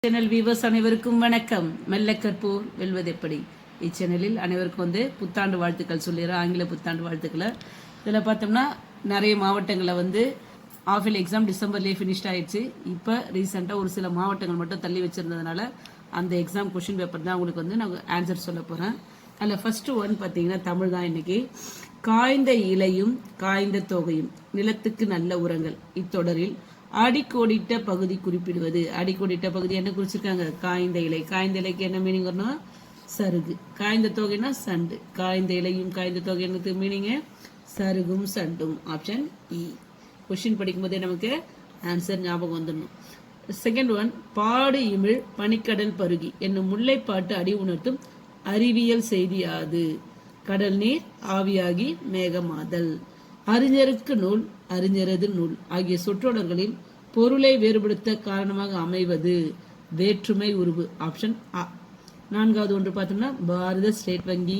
Channel viewers அனைவருக்கும் வணக்கம். மெல்ல கற்போர் வெல்வது எப்படி இச்சேனலில் அனைவருக்கும் புத்தாண்டு வாழ்த்துக்கள் சொல்லிடுறேன். ஆங்கில புத்தாண்டு வாழ்த்துக்களை இதில் பார்த்தோம்னா நிறைய மாவட்டங்களில் ஆஃபில் எக்ஸாம் டிசம்பர்லேயே ஃபினிஷ்ட் ஆயிடுச்சு. இப்போ ரீசெண்டாக ஒரு சில மாவட்டங்கள் மட்டும் தள்ளி வச்சிருந்ததுனால அந்த எக்ஸாம் கொஷின் பேப்பர் தான் உங்களுக்கு நான் ஆன்சர் சொல்ல போகிறேன். அதில் ஃபர்ஸ்ட் ஒன் பார்த்தீங்கன்னா தமிழ் தான். இன்னைக்கு காய்ந்த இலையும் காய்ந்த தொகையும் நிலத்துக்கு நல்ல உரங்கள் இத்தொடரில் அடிக்கோடிட்ட பகுதி குறிப்பிடுவது. அடிக்கோடிட்ட பகுதி என்ன குறிச்சிருக்காங்க? காய்ந்த இலை. காய்ந்த இலைக்கு என்ன மீனிங் வரணும்? சருகு. காய்ந்த தொகைனா சண்டு. காய்ந்த இலையும் காய்ந்த தொகை என்னது மீனிங்? சருகும் சண்டும். ஆப்ஷன் இ. கொஸ்டின் படிக்கும்போதே நமக்கு ஆன்சர் ஞாபகம் வந்துடணும். செகண்ட் ஒன் பாடு இமிழ் பனிக்கடல் பருகி என்னும் முல்லைப்பாட்டு அடி உணர்த்தும் அறிவியல் செய்தி யாது? கடல் நீர் ஆவியாகி மேகமாதல். அறிஞருக்கு நூல் அறிஞரது நூல் ஆகிய சொற்றொடர்களில் பொருளை வேறுபடுத்த காரணமாக அமைவது வேற்றுமை உருவு. ஆப்ஷன் அ. நான்காவது ஒன்று பார்த்தோம்னா பாரத ஸ்டேட் வங்கி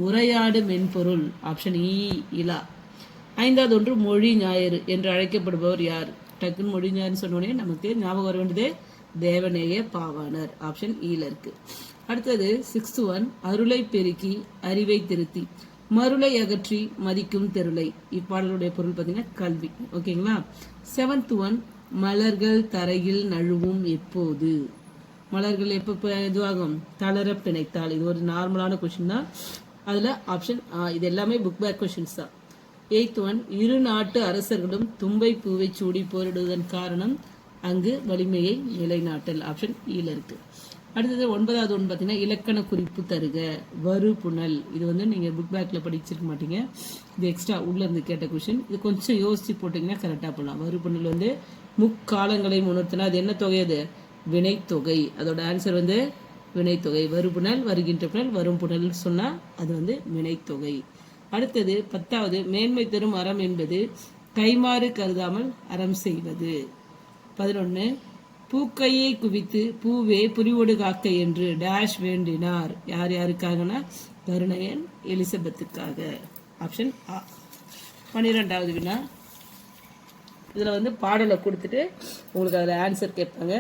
உரையாடு மென்பொருள். ஆப்ஷன் இ இலா. ஐந்தாவது ஒன்று மொழி ஞாயிறு என்று அழைக்கப்படுபவர் யார்? டக்குன்னு மொழி ஞாயிறு சொன்னோடனே நமக்கு ஞாபகம் வர வேண்டியது தேவநேய பாவாணர். ஆப்ஷன் ஈல இருக்கு. அடுத்தது சிக்ஸ்த் ஒன் அருளை பெருக்கி அறிவை திருத்தி மருளை அகற்றி மதிக்கும் தெருளை. இப்பாடலுடைய பொருள் பார்த்தீங்கன்னா கல்வி. ஓகேங்களா? செவன்த் ஒன் மலர்கள் தரையில் நழுவும் எப்போது? மலர்கள் எப்போ இதுவாகும்? தளர பிணைத்தால். இது ஒரு நார்மலான கொஸ்டின் தான். அதுல ஆப்ஷன் இது எல்லாமே புக் பேக் கொஸ்டின்ஸ் தான். எய்த் ஒன் இரு நாட்டு அரசர்களும் தும்பை பூவை சூடி போரிடுவதன் காரணம் அங்கு வலிமையை நிலைநாட்டல். ஆப்ஷன் ஈல இருக்கு. அடுத்தது ஒன்பதாவது ஒன்று பார்த்தீங்கன்னா இலக்கண குறிப்பு தருக. வரு புனல். இது நீங்க புக் பேக்ல படிச்சிருக்க மாட்டீங்க. இது எக்ஸ்ட்ரா உள்ள இருந்து கேட்ட கொஸ்டின். இது கொஞ்சம் யோசிச்சு போட்டீங்கன்னா கரெக்டா போடலாம். வரு புனல் முக்காலங்களை உணர்த்தினா அது என்ன தொகை? அது வினைத்தொகை. அதோட ஆன்சர் வினைத்தொகை. வரு புனல் வருகின்ற புனல் வரும் புனல் சொன்னா அது வினைத்தொகை. அடுத்தது 10வது மேன்மை தரும் அறம் என்பது கைமாறு கருதாமல் அறம் செய்வது. 11 பூக்கையை குவித்து பூவே புரிவோடு காக்க என்று டேஷ் வேண்டினார். யார் யாருக்காகனா கருணையன் எலிசபெத்துக்காக. ஆப்ஷன் ஆ. 12வது வினா. இதுல பாடலை கொடுத்துட்டு உங்களுக்கு அதுல ஆன்சர் கேட்பாங்க.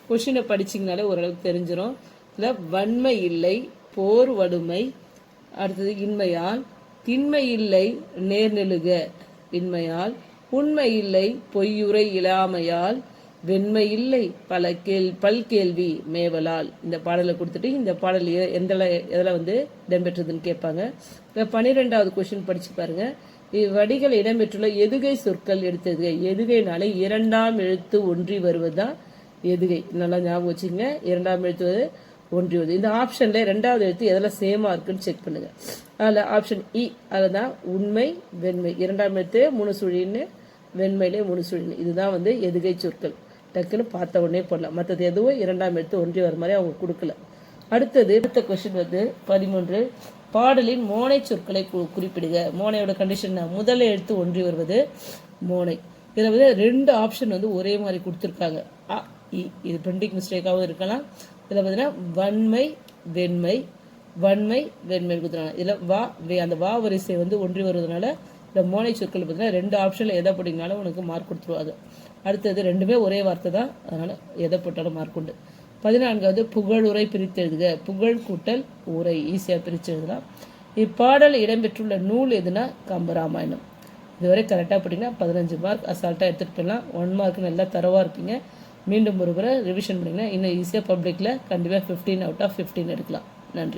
கொஸ்டினை படிச்சிங்கனாலே ஓரளவுக்கு தெரிஞ்சிடும். இதுல வன்மை இல்லை போர் வடுமை. அடுத்தது இன்மையால் திண்மை இல்லை நேர்நெழுக இன்மையால் உண்மை இல்லை பொய்யுரை இல்லாமையால் வெண்மை இல்லை பல்கேள்வி மேவலால். இந்த பாடலை கொடுத்துட்டு இந்த பாடல் எதில் இடம்பெற்றதுன்னு கேட்பாங்க. 12வது கொஸ்டின் படிச்சு பாருங்க. இவ்வடிகள் இடம்பெற்றுள்ள எதுகை சொற்கள் எடுத்தது. எதுகைனாலே இரண்டாம் எழுத்து ஒன்றி வருவதுதான் எதுகை. நல்லா ஞாபகம் வச்சுங்க. இரண்டாம் எழுத்து ஒன்றி வருது. இந்த ஆப்ஷன்ல இரண்டாவது எழுத்து எதில் சேமா இருக்குன்னு செக் பண்ணுங்க. அதில் ஆப்ஷன் இ. அதுதான் உண்மை வெண்மை. இரண்டாம் எழுத்து முணுசுழின்னு வெண்மையிலே முணுசுழின்னு. இதுதான் எதுகை சொற்கள். டக்குன்னு பார்த்த உடனே போடலாம். மற்றது எதுவும் இரண்டாம் எழுத்து ஒன்றி வர மாதிரி அவங்க கொடுக்கல. அடுத்த கொஸ்டின் 13 பாடலின் மோனை சொற்களை குறிப்பிடுக. மோனையோட கண்டிஷன் முதல் எழுத்து ஒன்றி வருவது மோனை. இதுல 2 ஆப்ஷன் ஒரே மாதிரி கொடுத்துருக்காங்க. இது பிரிண்டிங் மிஸ்டேக்காகவும் இருக்கலாம். இதுல பார்த்தீங்கன்னா வன்மை வெண்மை வன்மை வெண்மை கொடுத்துருக்காங்க. இதுல வா அந்த வா வரிசை ஒன்றி வருவதனால இந்த மோனை சொற்கள் பார்த்தீங்கன்னா 2 ஆப்ஷன்ல எதை போட்டிங்கனாலும் உனக்கு மார்க் கொடுத்துருவாங்க. அடுத்தது ரெண்டுமே ஒரே வார்த்தை தான். அதனால எதை போட்டாலும் மார்க் உண்டு. 14வது புகழுரை பிரித்து எழுதுக. புகழ் கூட்டல் உரை ஈஸியாக பிரித்து எழுதலாம். இப்பாடல் இடம்பெற்றுள்ள நூல் எதுனா கம்பராமாயணம். இதுவரை கரெக்டாக போட்டிங்கன்னா 15 மார்க் அசால்ட்டாக எடுத்துகிட்டு போயிடலாம். 1 மார்க் நல்லா தரவாக இருப்பீங்க. மீண்டும் ஒரு முறை ரிவிஷன் பண்ணிங்கன்னா இன்னும் ஈஸியாக பப்ளிக்கில் கண்டிப்பாக 15 out of 15 எடுக்கலாம். நன்றி.